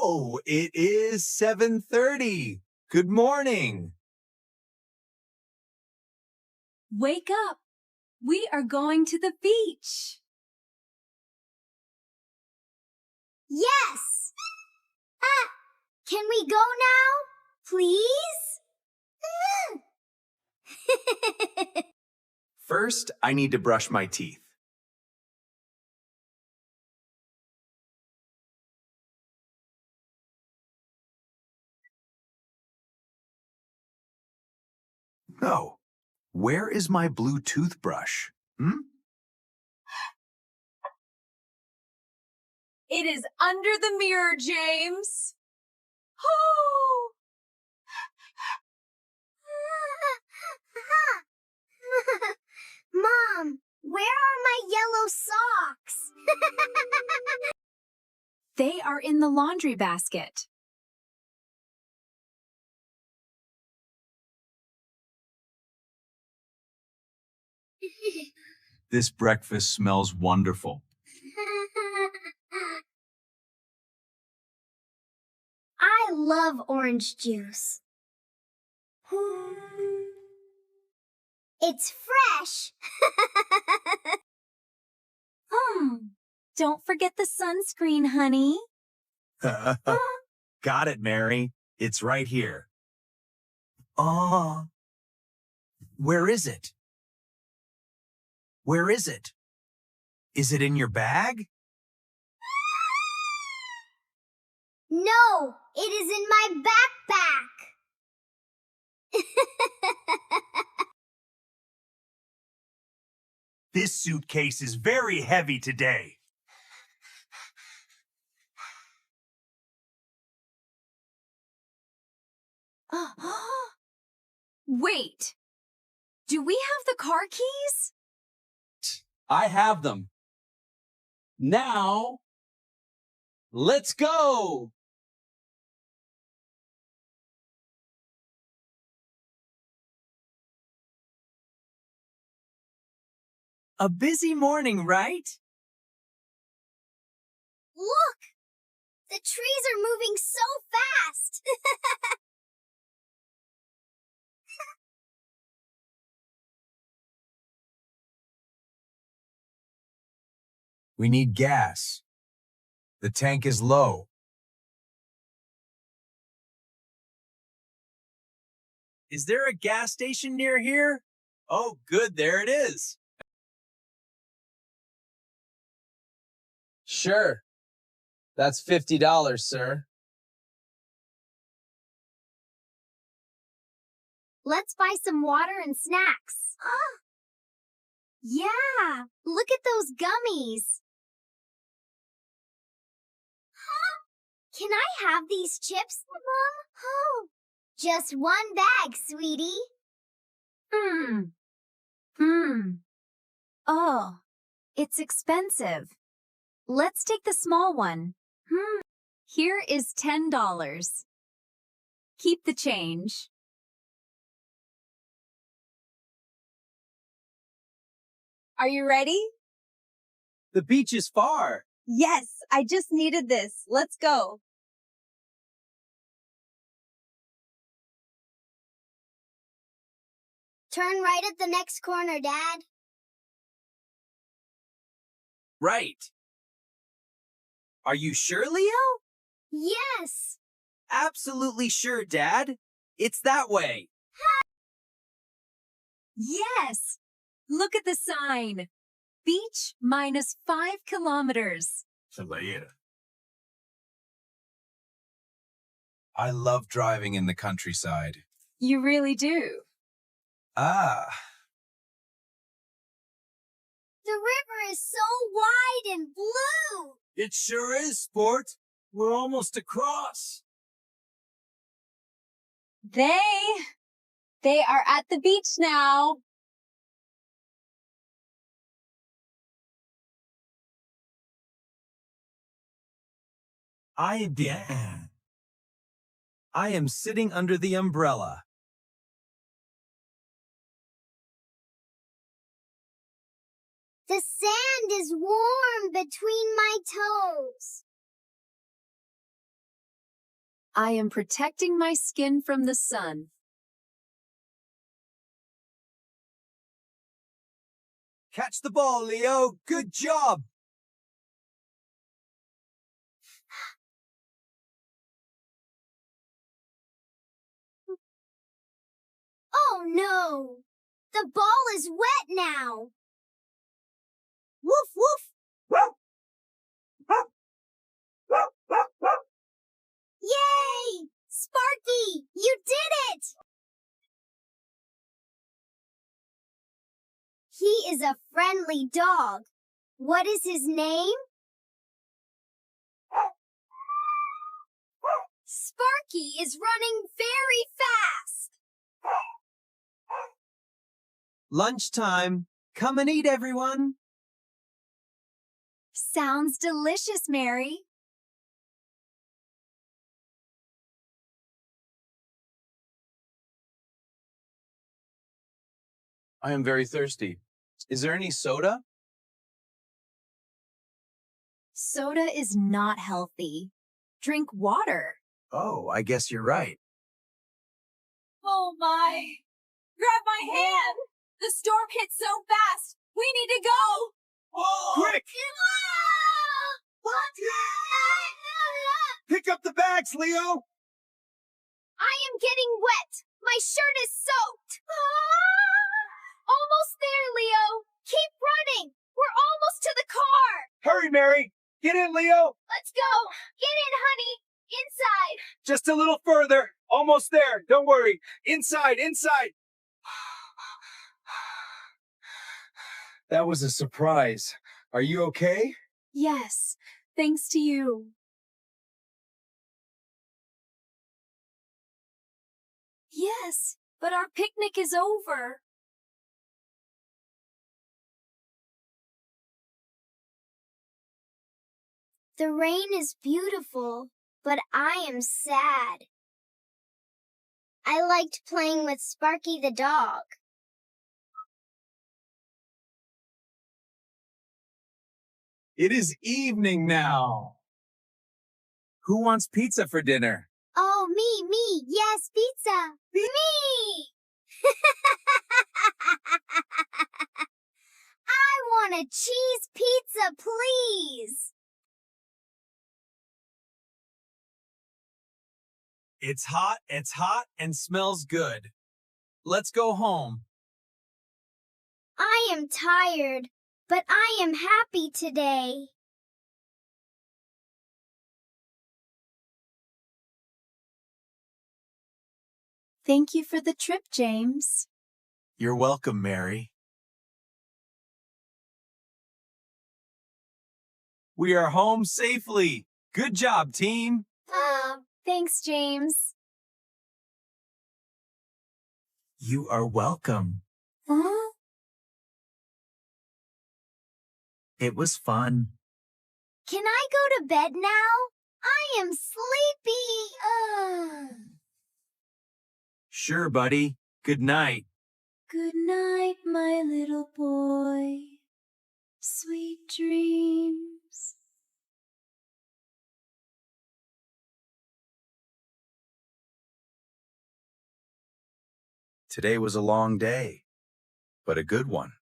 Oh, it is 7:30. Good morning. Wake up! We are going to the beach. Yes! Can we go now? Please? First, I need to brush my teeth. Oh, where is my blue toothbrush? It is under the mirror, James. Oh! Mom, where are my yellow socks? They are in the laundry basket. This breakfast smells wonderful. I love orange juice. It's fresh. Don't forget the sunscreen, honey. Got it, Mary. It's right here. Where is it? Where is it? Is it in your bag? No, it is in my backpack. This suitcase is very heavy today. Wait, do we have the car keys? I have them. Now, let's go! A busy morning, right? Look! The trees are moving so fast! We need gas. The tank is low. Is there a gas station near here? Oh, good, there it is. Sure. That's $50, sir. Let's buy some water and snacks. Yeah, look at those gummies. Can I have these chips, Mom? Oh, just one bag, sweetie. Oh, it's expensive. Let's take the small one. Here is $10. Keep the change. Are you ready? The beach is far. Yes, I just needed this. Let's go. Turn right at the next corner, Dad. Right. Are you sure, Leo? Yes. Absolutely sure, Dad. It's that way. Yes! Look at the sign. Beach minus 5 kilometers. I love driving in the countryside. You really do. Ah, The river is so wide and blue. it sure is, Sport. We're almost across. They are at the beach now. I am sitting under the umbrella. The sand is warm between my toes. I am protecting my skin from the sun. Catch the ball, Leo. Good job. Oh no! The ball is wet now! Woof woof! Yay! Sparky, you did it! He is a friendly dog. What is his name? Sparky is running very fast. Lunchtime. Come and eat, everyone. Sounds delicious, Mary. I am very thirsty. Is there any soda? Soda is not healthy. Drink water. Oh, I guess you're right. Oh my! Grab my hand! The storm hit so fast! We need to go! Quick! Pick up the bags, Leo! I am getting wet. My shirt is soaked. Almost there, Leo. Keep running. We're almost to the car. Hurry, Mary! Get in, Leo! Let's go. Get in, honey. Inside. Just a little further. Almost there. Don't worry. Inside, inside. That was a surprise. Are you okay? Yes, thanks to you. Yes, but our picnic is over. The rain is beautiful, but I am sad. I liked playing with Sparky the dog. It is evening now. Who wants pizza for dinner? Oh, me. Yes, pizza. Me! I want a cheese pizza, please. It's hot, and smells good. Let's go home. I am tired, but I am happy today. Thank you for the trip, James. You're welcome, Mary. We are home safely. Good job, team. Thanks, James. You are welcome. Huh? It was fun. Can I go to bed now? I am sleepy. Sure, buddy. Good night. Good night, my little boy. Sweet dreams. Today was a long day, but a good one.